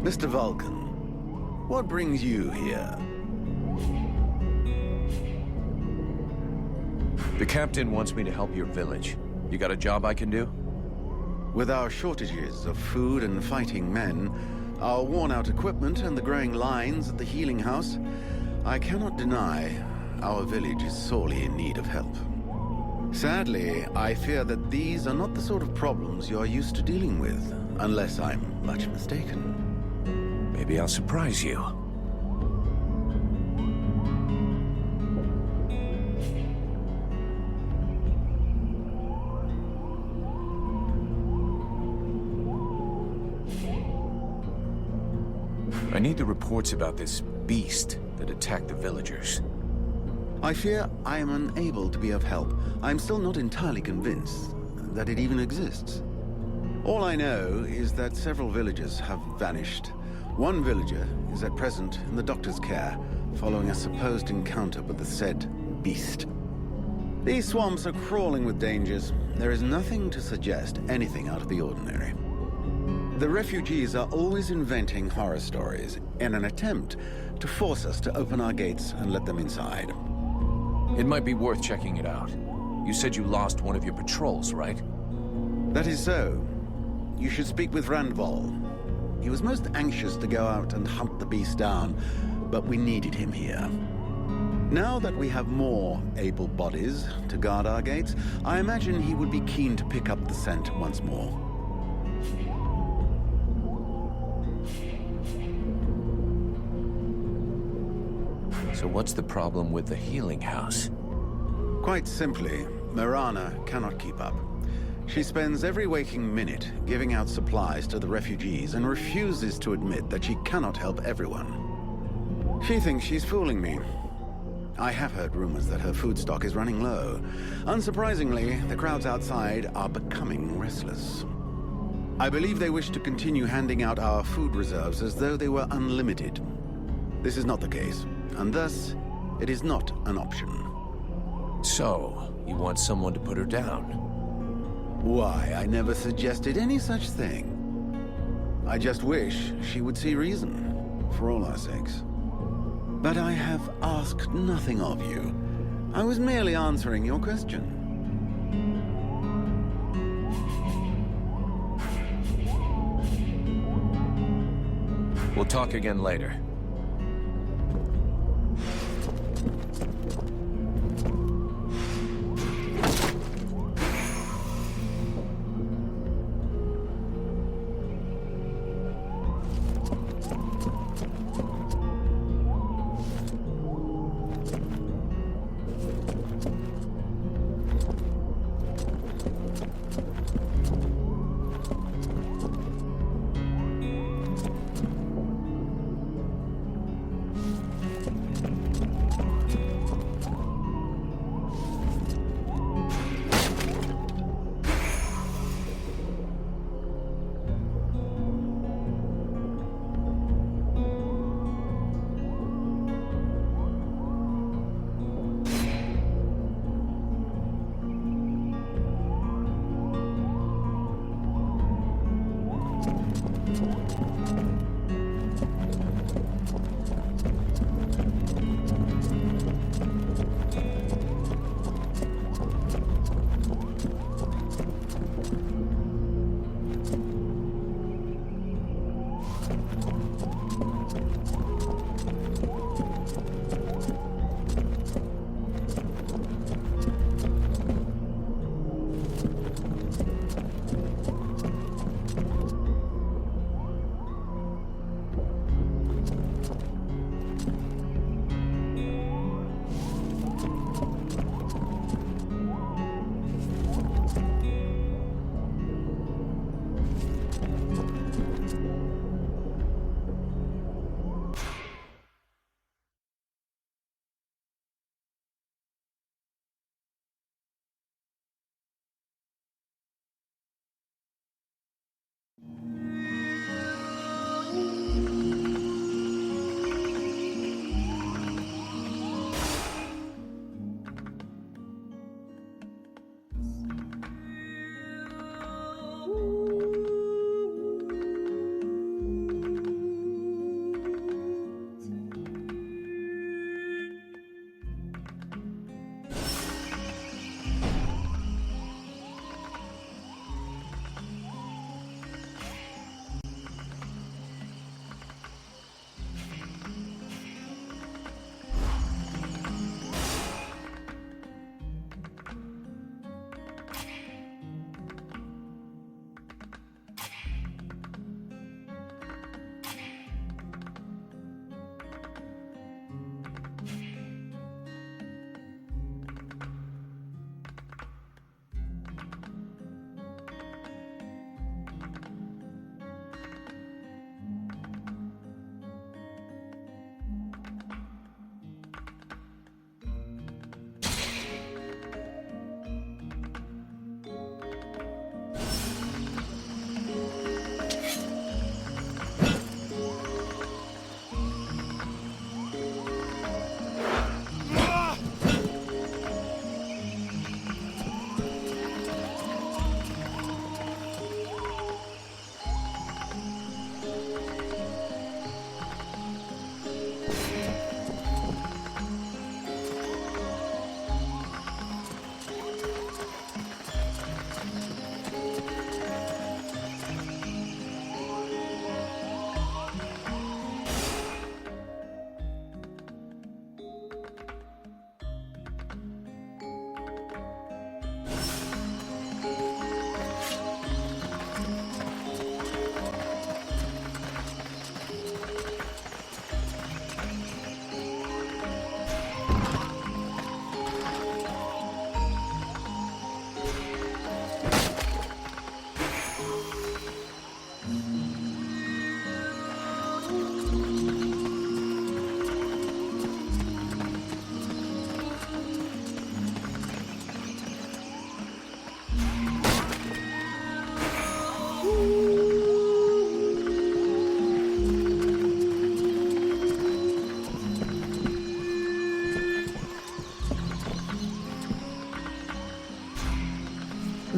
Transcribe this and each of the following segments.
Mr. Vulcan, what brings you here? The captain wants me to help your village. You got a job I can do? With our shortages of food and fighting men, our worn-out equipment and the growing lines at the healing house, I cannot deny our village is sorely in need of help. Sadly, I fear that these are not the sort of problems you are used to dealing with, unless I'm much mistaken. Maybe I'll surprise you. I need the reports about this beast that attacked the villagers. I fear I am unable to be of help. I'm still not entirely convinced that it even exists. All I know is that several villagers have vanished. One villager is at present in the doctor's care, following a supposed encounter with the said beast. These swamps are crawling with dangers. There is nothing to suggest anything out of the ordinary. The refugees are always inventing horror stories in an attempt to force us to open our gates and let them inside. It might be worth checking it out. You said you lost one of your patrols, right? That is so. You should speak with Randval. He was most anxious to go out and hunt the beast down, but we needed him here. Now that we have more able bodies to guard our gates, I imagine he would be keen to pick up the scent once more. So what's the problem with the healing house? Quite simply, Mirana cannot keep up. She spends every waking minute giving out supplies to the refugees and refuses to admit that she cannot help everyone. She thinks she's fooling me. I have heard rumors that her food stock is running low. Unsurprisingly, the crowds outside are becoming restless. I believe they wish to continue handing out our food reserves as though they were unlimited. This is not the case, and thus, it is not an option. So, you want someone to put her down? Why, I never suggested any such thing. I just wish she would see reason, for all our sakes. But I have asked nothing of you. I was merely answering your question. We'll talk again later.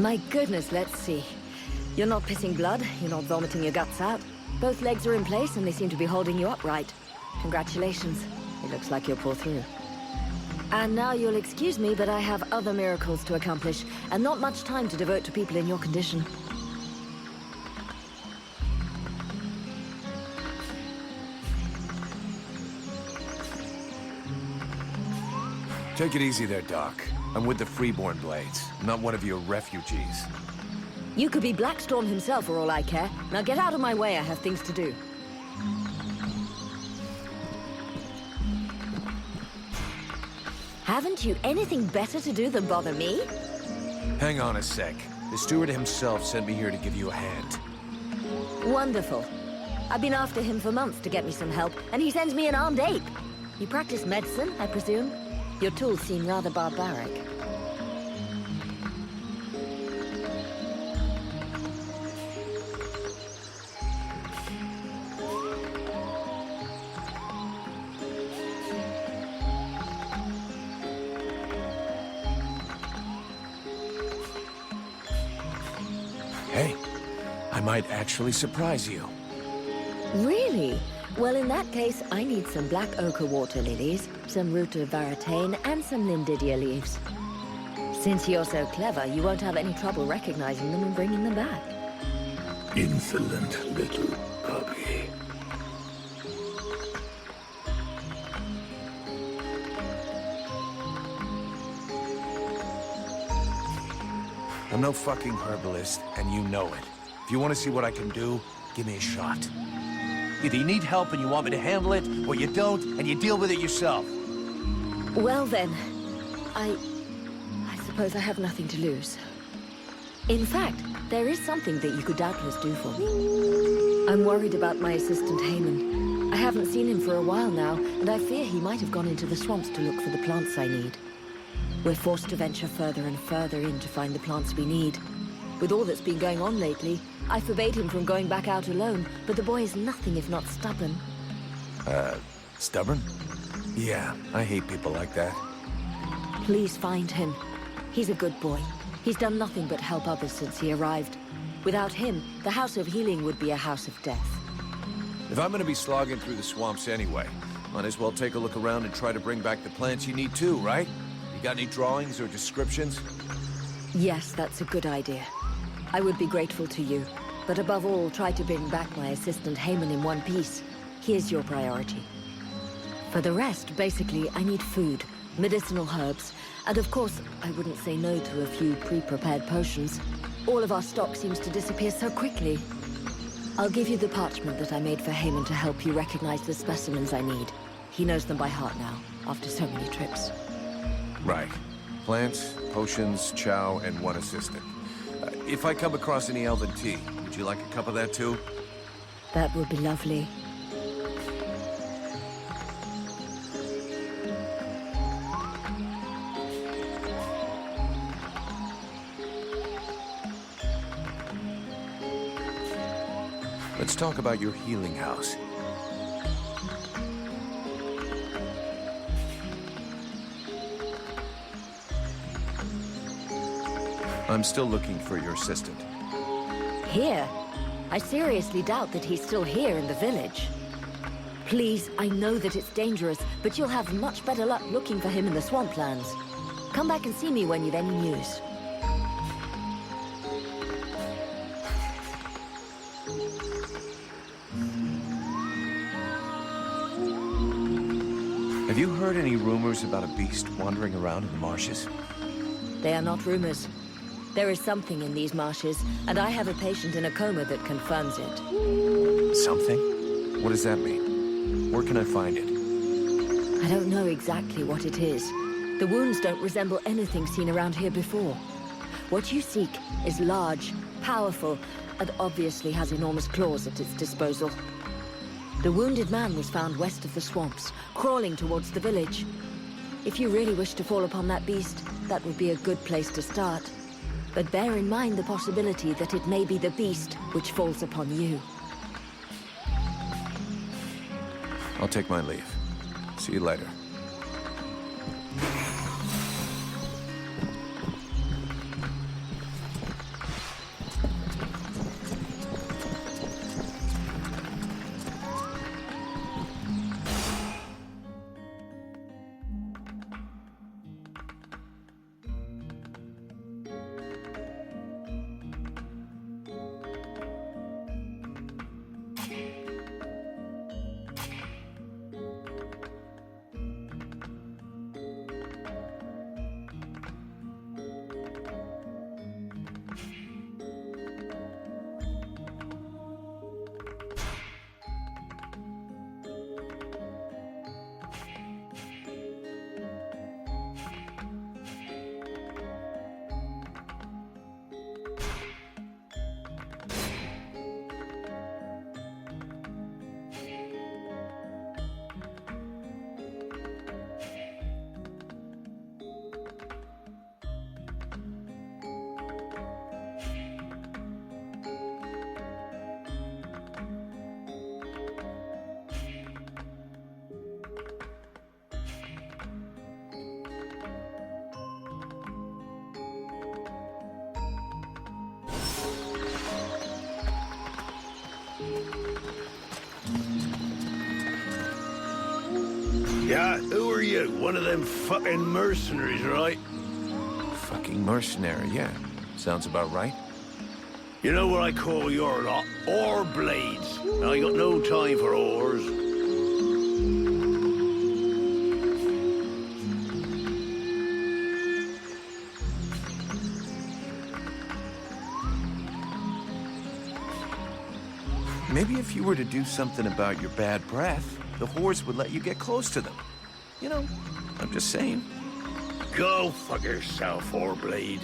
My goodness, let's see. You're not pissing blood, you're not vomiting your guts out. Both legs are in place and they seem to be holding you upright. Congratulations. It looks like you'll pull through. And now you'll excuse me, but I have other miracles to accomplish, and not much time to devote to people in your condition. Take it easy there, Doc. I'm with the Freeborn Blades, not one of your refugees. You could be Blackstorm himself for all I care. Now get out of my way, I have things to do. Haven't you anything better to do than bother me? Hang on a sec. The steward himself sent me here to give you a hand. Wonderful. I've been after him for months to get me some help, and he sends me an armed ape. You practice medicine, I presume? Your tools seem rather barbaric. Hey, I might actually surprise you. Really? Well, in that case, I need some black ochre water lilies, some root of varatane, and some lindidia leaves. Since you're so clever, you won't have any trouble recognizing them and bringing them back. Insolent little puppy. I'm no fucking herbalist, and you know it. If you want to see what I can do, give me a shot. Either you need help and you want me to handle it, or you don't, and you deal with it yourself. Well then, I suppose I have nothing to lose. In fact, there is something that you could doubtless do for me. I'm worried about my assistant Haman. I haven't seen him for a while now, and I fear he might have gone into the swamps to look for the plants I need. We're forced to venture further and further in to find the plants we need. With all that's been going on lately, I forbade him from going back out alone, but the boy is nothing if not stubborn. Stubborn? Yeah, I hate people like that. Please find him. He's a good boy. He's done nothing but help others since he arrived. Without him, the House of Healing would be a house of death. If I'm gonna be slogging through the swamps anyway, might as well take a look around and try to bring back the plants you need too, right? You got any drawings or descriptions? Yes, that's a good idea. I would be grateful to you, but above all, try to bring back my assistant Haman in one piece. He is your priority. For the rest, basically, I need food, medicinal herbs, and of course, I wouldn't say no to a few pre-prepared potions. All of our stock seems to disappear so quickly. I'll give you the parchment that I made for Haman to help you recognize the specimens I need. He knows them by heart now, after so many trips. Right. Plants, potions, chow, and one assistant. If I come across any elven tea, would you like a cup of that too? That would be lovely. Let's talk about your healing house. I'm still looking for your assistant. Here? I seriously doubt that he's still here in the village. Please, I know that it's dangerous, but you'll have much better luck looking for him in the swamplands. Come back and see me when you've any news. Have you heard any rumors about a beast wandering around in the marshes? They are not rumors. There is something in these marshes, and I have a patient in a coma that confirms it. Something? What does that mean? Where can I find it? I don't know exactly what it is. The wounds don't resemble anything seen around here before. What you seek is large, powerful, and obviously has enormous claws at its disposal. The wounded man was found west of the swamps, crawling towards the village. If you really wish to fall upon that beast, that would be a good place to start. But bear in mind the possibility that it may be the beast which falls upon you. I'll take my leave. See you later. Yeah, who are you? One of them fucking mercenaries, right? Fucking mercenary, yeah. Sounds about right. You know what I call your lot? Ore blades. And I got no time for ores. Maybe if you were to do something about your bad breath, the whores would let you get close to them. You know, I'm just saying. Go fuck yourself, ore blade.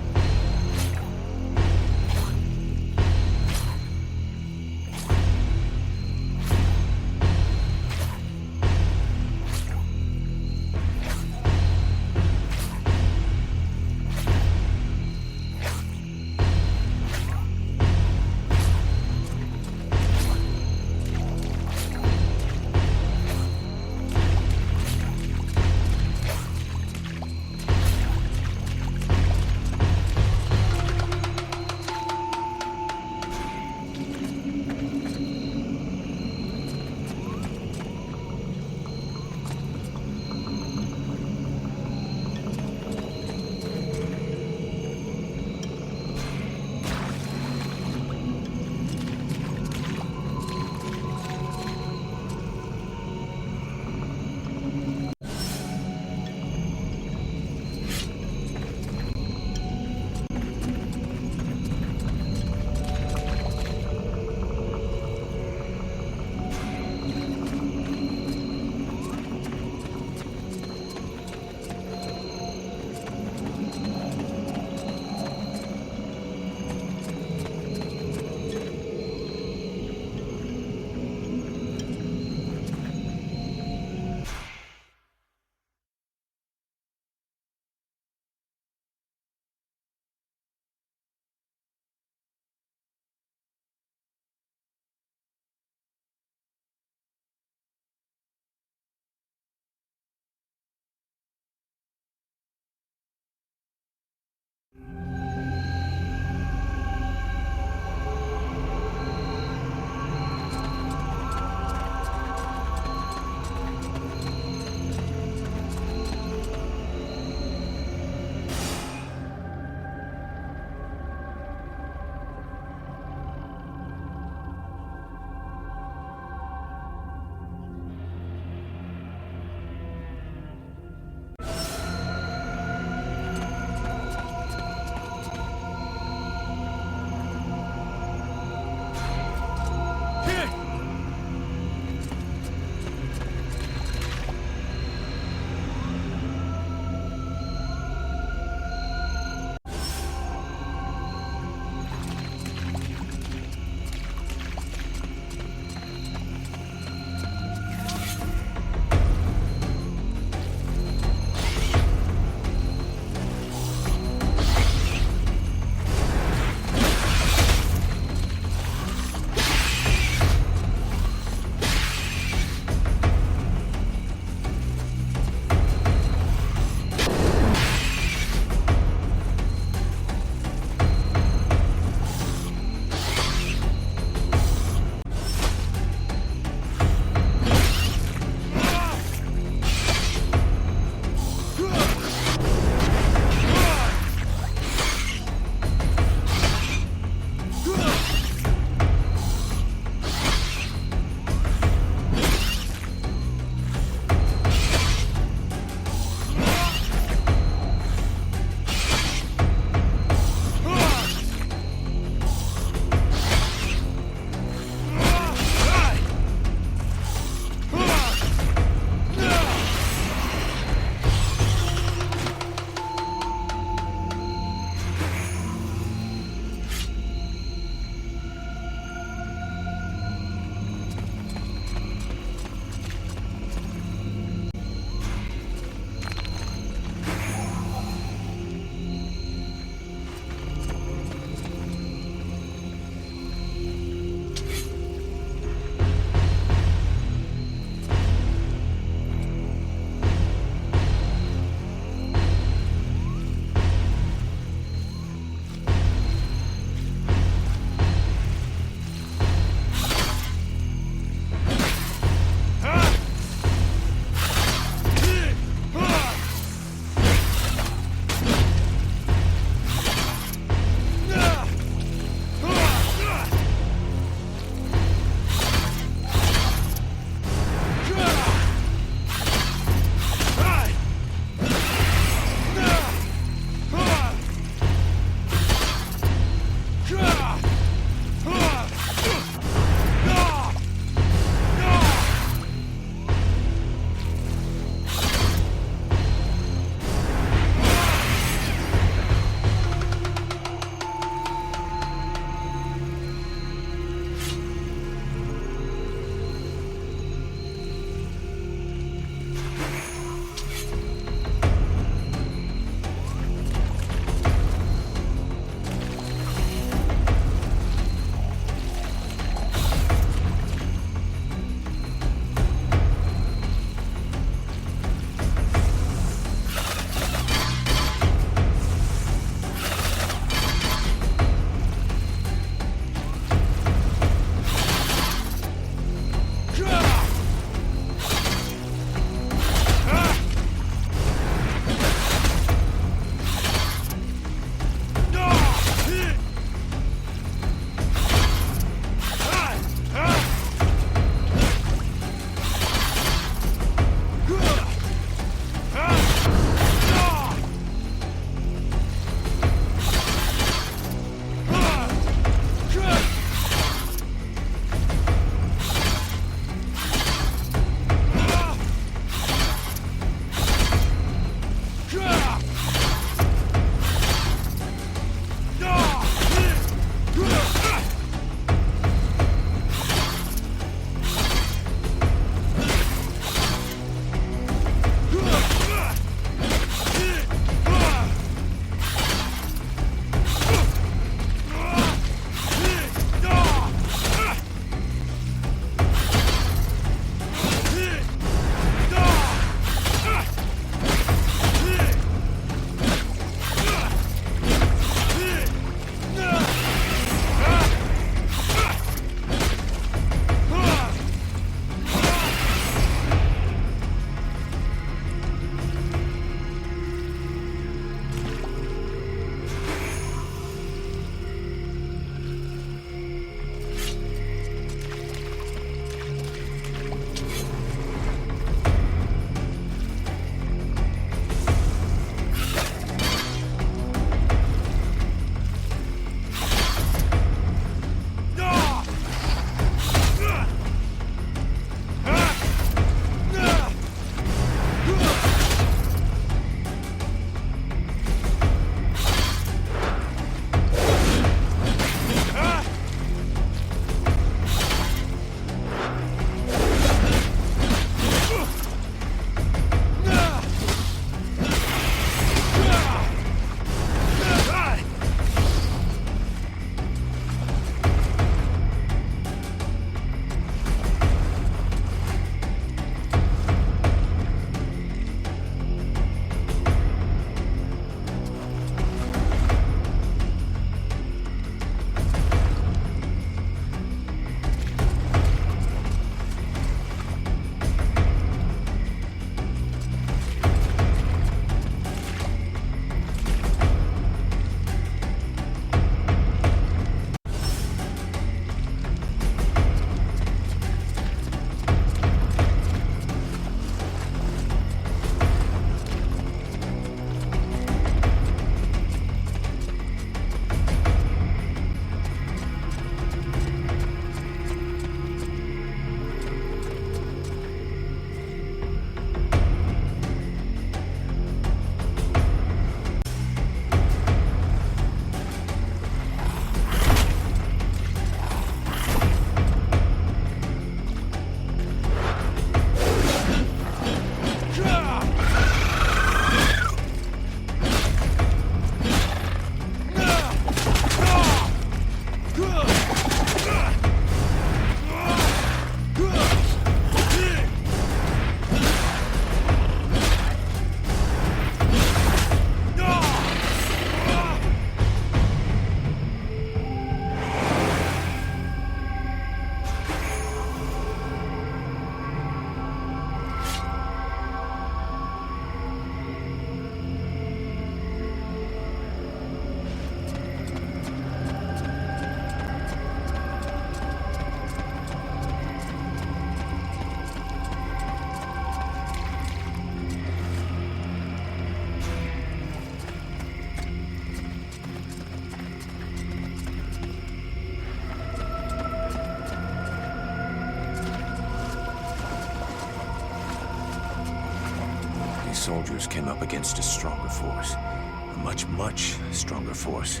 soldiers came up against a stronger force. A much, much stronger force.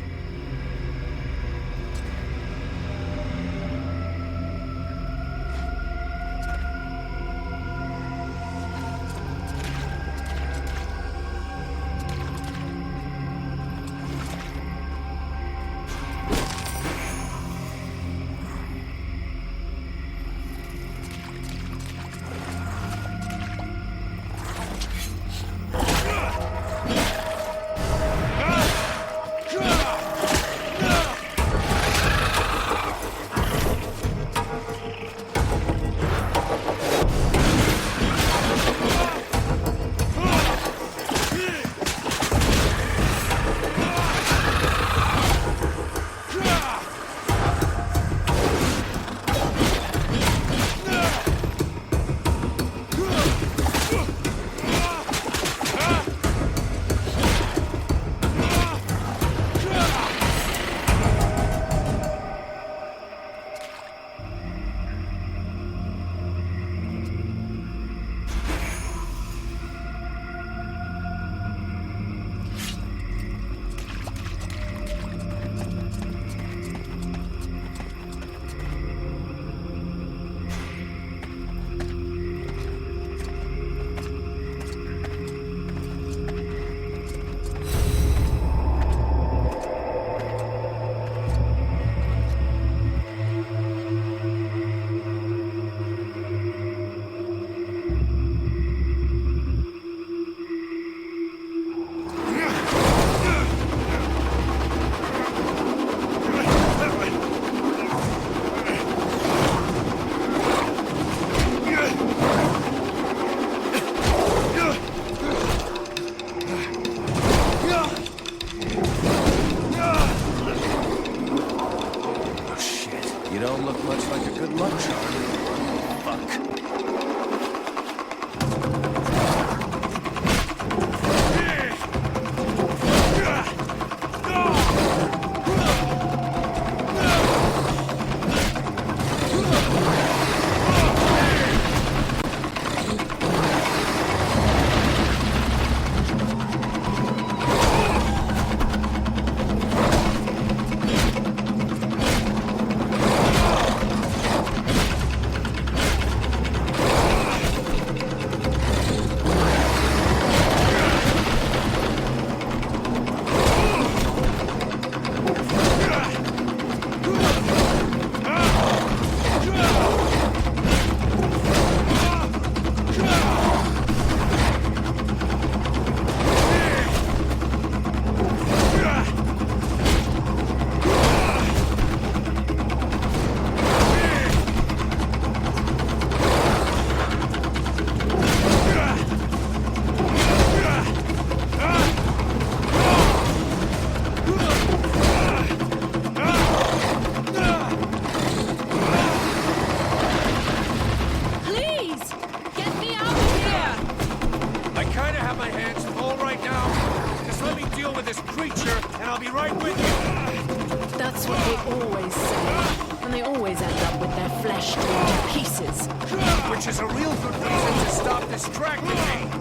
Which is a real good reason to stop distracting me.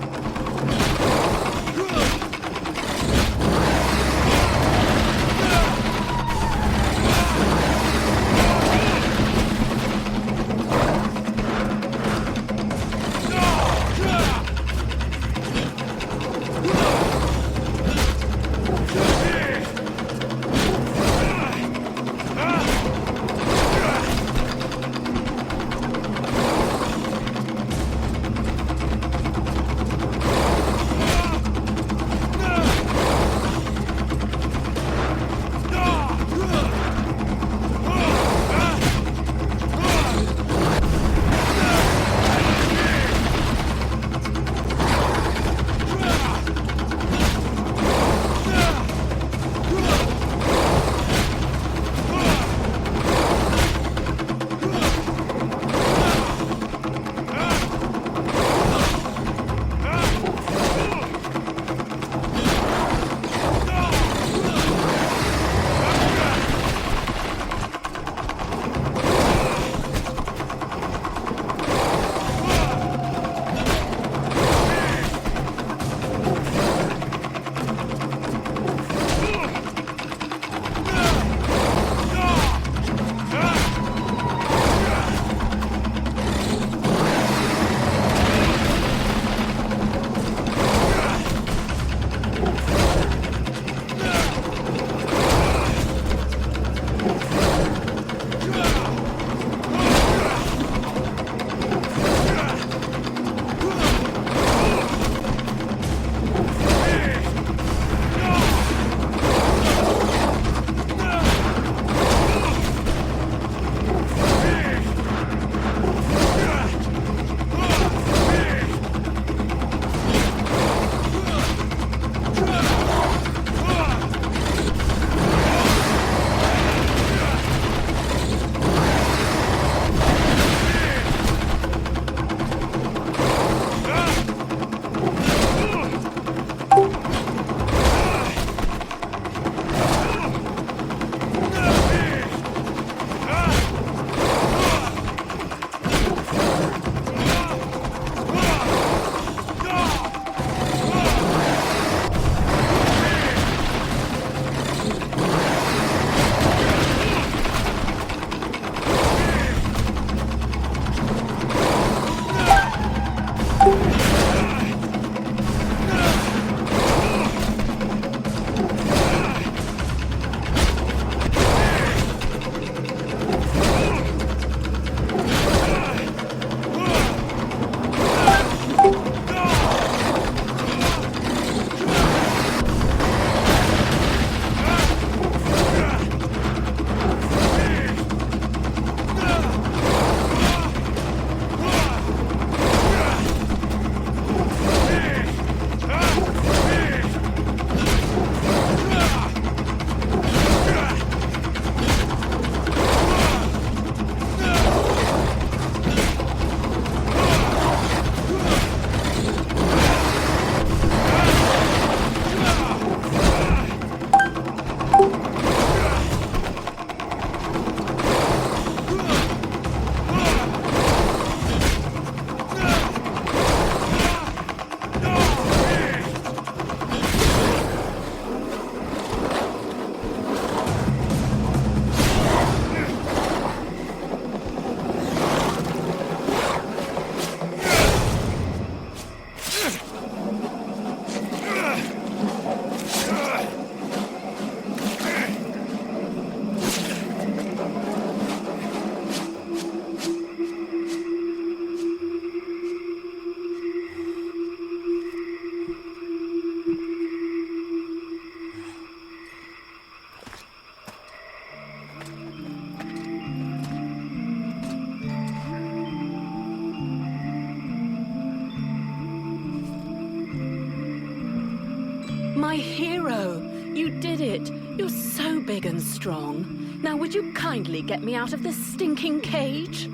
hero! You did it! You're so big and strong. Now would you kindly get me out of this stinking cage?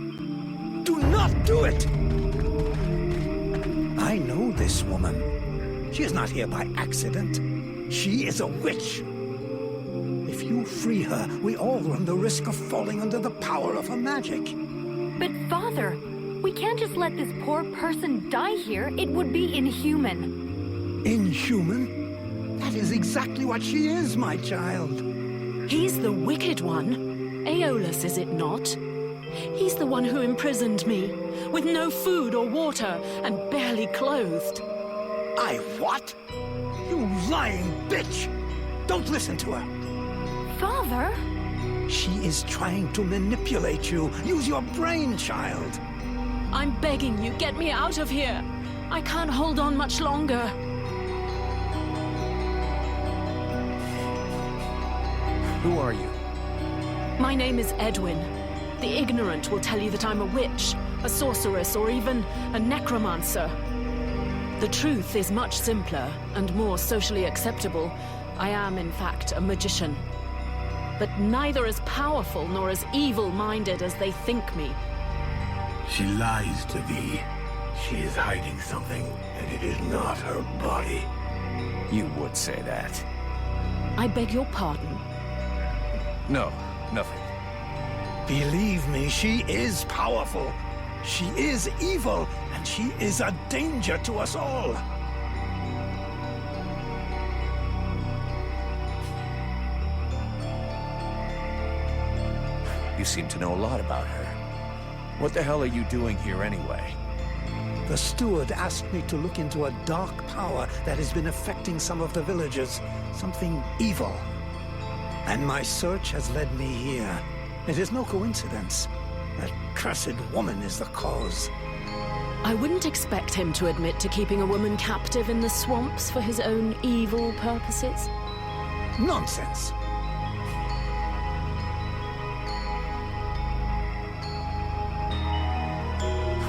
Do not do it! I know this woman. She is not here by accident. She is a witch. If you free her, we all run the risk of falling under the power of her magic. But Father, we can't just let this poor person die here. It would be inhuman. Inhuman? That is exactly what she is, my child. He's the wicked one. Aeolus, is it not? He's the one who imprisoned me, with no food or water, and barely clothed. I what? You lying bitch! Don't listen to her. Father? She is trying to manipulate you. Use your brain, child. I'm begging you, get me out of here. I can't hold on much longer. Who are you? My name is Edwin. The ignorant will tell you that I'm a witch, a sorceress, or even a necromancer. The truth is much simpler and more socially acceptable. I am, in fact, a magician. But neither as powerful nor as evil-minded as they think me. She lies to thee. She is hiding something, and it is not her body. You would say that. I beg your pardon. No, nothing. Believe me, she is powerful. She is evil, and she is a danger to us all. You seem to know a lot about her. What the hell are you doing here anyway? The steward asked me to look into a dark power that has been affecting some of the villagers. Something evil. And my search has led me here. It is no coincidence. That cursed woman is the cause. I wouldn't expect him to admit to keeping a woman captive in the swamps for his own evil purposes. Nonsense.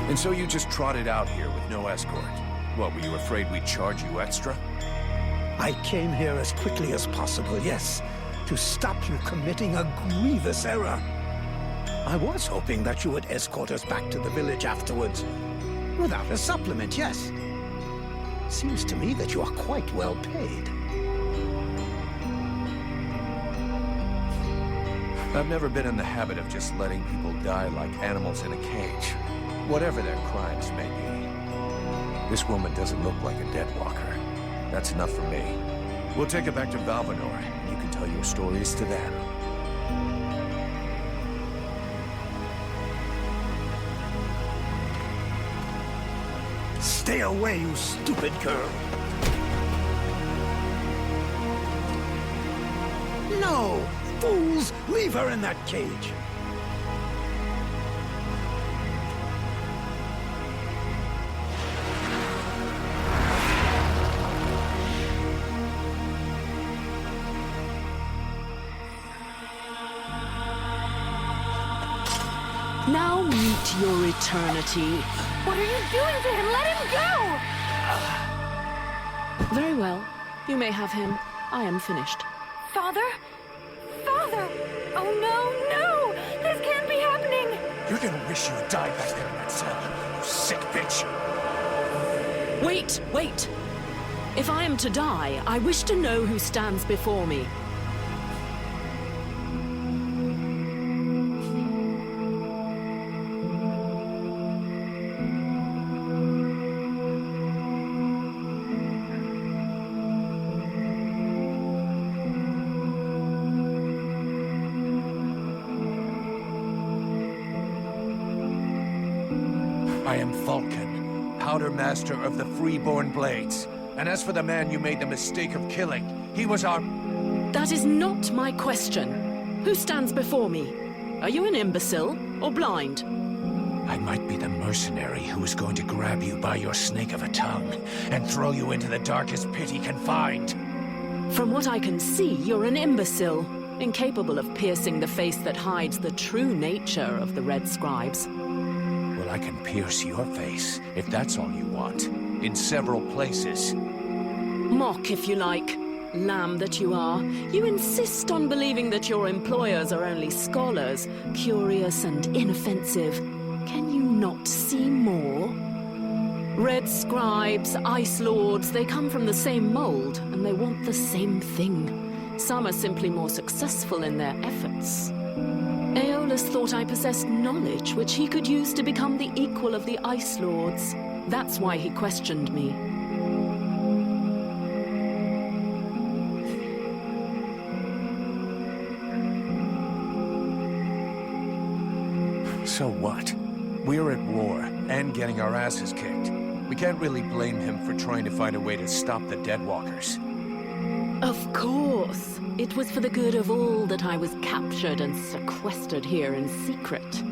And so you just trotted out here with no escort? What, were you afraid we'd charge you extra? I came here as quickly as possible, yes, to stop you committing a grievous error. I was hoping that you would escort us back to the village afterwards. Without a supplement, yes. Seems to me that you are quite well paid. I've never been in the habit of just letting people die like animals in a cage, whatever their crimes may be. This woman doesn't look like a dead walker. That's enough for me. We'll take her back to Valvanor, and you can tell your stories to them. Stay away, you stupid girl. No! Fools! Leave her in that cage! Now meet your eternity. What are you doing to him? Let him go! Very well. You may have him. I am finished. Father? Father! Oh no, no! This can't be happening! You're gonna wish you died back there in that cell, you sick bitch! Wait, wait! If I am to die, I wish to know who stands before me. I am Vulcan, Powder Master of the Freeborn Blades. And as for the man you made the mistake of killing, he was our... That is not my question. Who stands before me? Are you an imbecile or blind? I might be the mercenary who is going to grab you by your snake of a tongue and throw you into the darkest pit he can find. From what I can see, you're an imbecile, incapable of piercing the face that hides the true nature of the Red Scribes. Well, I can pierce your face, if that's all you want, in several places. Mock if you like. lamb that you are. You insist on believing that your employers are only scholars, curious and inoffensive. Can you not see more? Red scribes, ice lords, they come from the same mold, and they want the same thing. Some are simply more successful in their efforts. Aeolus thought I possessed knowledge which he could use to become the equal of the ice lords. That's why he questioned me. So what? We're at war, and getting our asses kicked. We can't really blame him for trying to find a way to stop the Deadwalkers. Of course. It was for the good of all that I was captured and sequestered here in secret.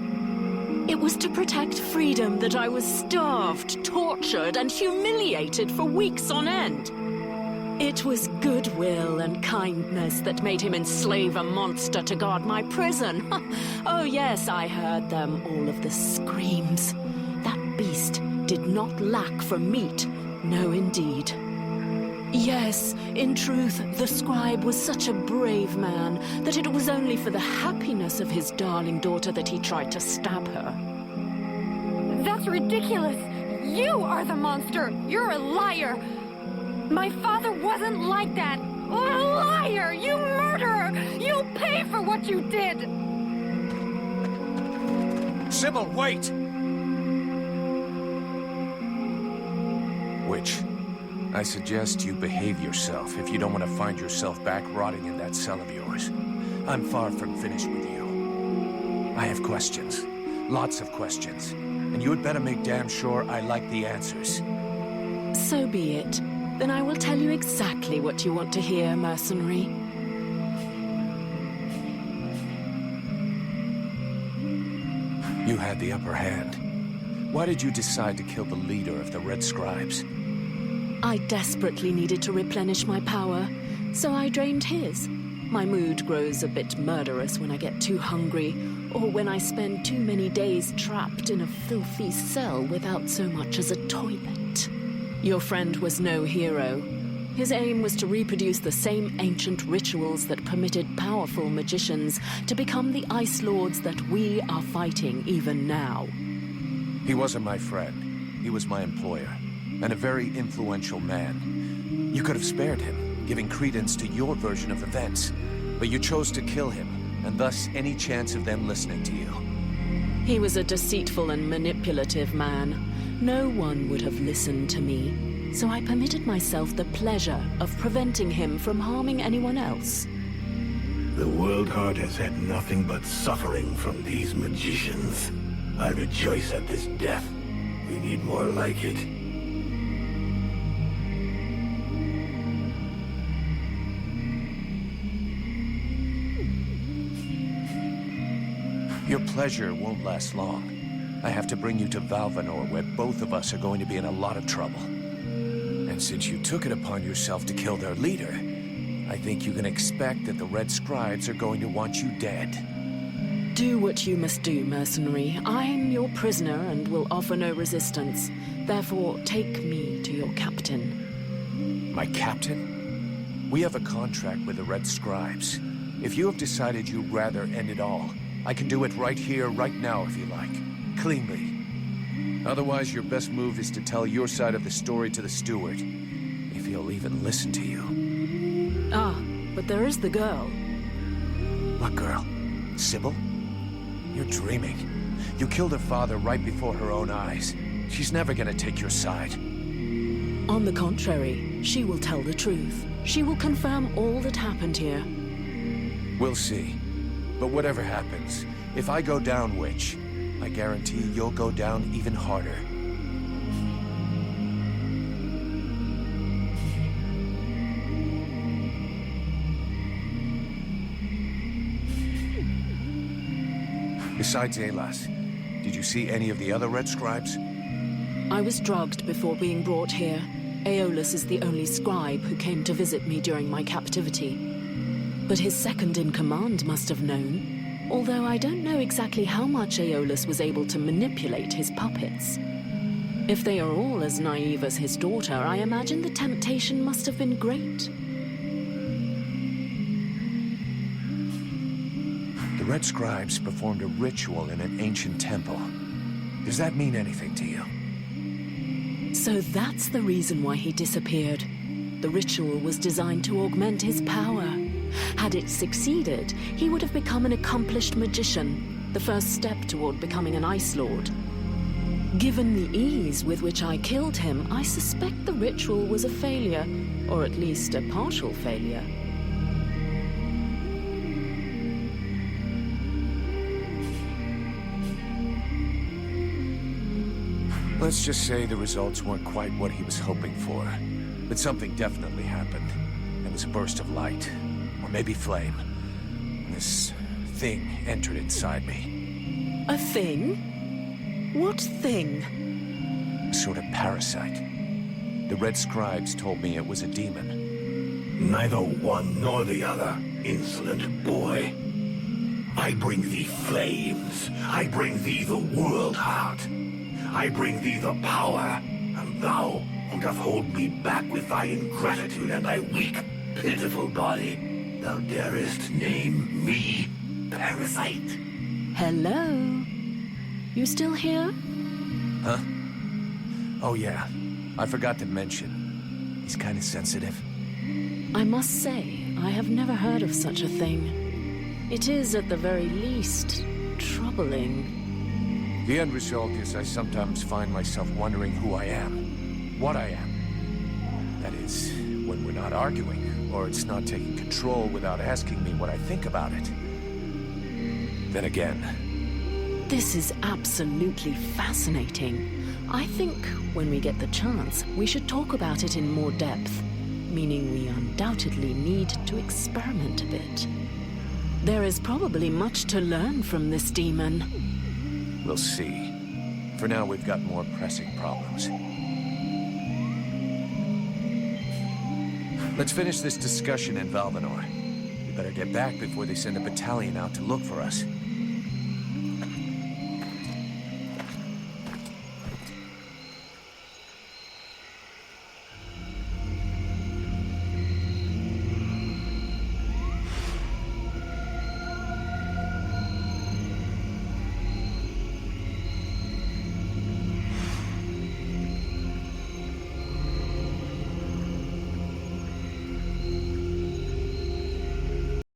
It was to protect freedom that I was starved, tortured, and humiliated for weeks on end. It was goodwill and kindness that made him enslave a monster to guard my prison. Oh yes, I heard them, all of the screams. That beast did not lack for meat. No, indeed. Yes, in truth, the scribe was such a brave man that it was only for the happiness of his darling daughter that he tried to stab her. That's ridiculous. You are the monster. You're a liar. My father wasn't like that. A liar! You murderer! You'll pay for what you did! Sybil, wait! Witch, I suggest you behave yourself if you don't want to find yourself back rotting in that cell of yours. I'm far from finished with you. I have questions. Lots of questions. And you had better make damn sure I like the answers. So be it. Then I will tell you exactly what you want to hear, mercenary. You had the upper hand. Why did you decide to kill the leader of the Red Scribes? I desperately needed to replenish my power, so I drained his. My mood grows a bit murderous when I get too hungry, or when I spend too many days trapped in a filthy cell without so much as a toilet. Your friend was no hero. His aim was to reproduce the same ancient rituals that permitted powerful magicians to become the Ice Lords that we are fighting even now. He wasn't my friend. He was my employer, and a very influential man. You could have spared him, giving credence to your version of events, but you chose to kill him, and thus any chance of them listening to you. He was a deceitful and manipulative man. No one would have listened to me, so I permitted myself the pleasure of preventing him from harming anyone else. The World Heart has had nothing but suffering from these magicians. I rejoice at this death. We need more like it. Your pleasure won't last long. I have to bring you to Valvanor, where both of us are going to be in a lot of trouble. And since you took it upon yourself to kill their leader, I think you can expect that the Red Scribes are going to want you dead. Do what you must do, mercenary. I'm your prisoner and will offer no resistance. Therefore, take me to your captain. My captain? We have a contract with the Red Scribes. If you have decided you'd rather end it all, I can do it right here, right now, if you like. Cleanly. Otherwise, your best move is to tell your side of the story to the steward, if he'll even listen to you. Ah, but there is the girl. What girl? Sybil? You're dreaming. You killed her father right before her own eyes. She's never gonna take your side. On the contrary, she will tell the truth. She will confirm all that happened here. We'll see. But whatever happens, if I go down, Witch, I guarantee you'll go down even harder. Besides Alas, did you see any of the other Red Scribes? I was drugged before being brought here. Aeolus is the only scribe who came to visit me during my captivity. But his second-in-command must have known. Although I don't know exactly how much Aeolus was able to manipulate his puppets. If they are all as naive as his daughter, I imagine the temptation must have been great. Red Scribes performed a ritual in an ancient temple. Does that mean anything to you? So that's the reason why he disappeared. The ritual was designed to augment his power. Had it succeeded, he would have become an accomplished magician, the first step toward becoming an Ice Lord. Given the ease with which I killed him, I suspect the ritual was a failure, or at least a partial failure. Let's just say the results weren't quite what he was hoping for. But something definitely happened. There was a burst of light, or maybe flame. And this thing entered inside me. A thing? What thing? A sort of parasite. The Red Scribes told me it was a demon. Neither one nor the other, insolent boy. I bring thee flames. I bring thee the world heart. I bring thee the power, and thou who doth hold me back with thy ingratitude and thy weak, pitiful body, thou darest name me parasite. Hello? You still here? Huh? Oh yeah, I forgot to mention. He's kind of sensitive. I must say, I have never heard of such a thing. It is, at the very least, troubling. The end result is I sometimes find myself wondering who I am, what I am. That is, when we're not arguing, or it's not taking control without asking me what I think about it. Then again... This is absolutely fascinating. I think, when we get the chance, we should talk about it in more depth. Meaning we undoubtedly need to experiment a bit. There is probably much to learn from this demon. We'll see. For now, we've got more pressing problems. Let's finish this discussion in Valvanor. We better get back before they send a battalion out to look for us.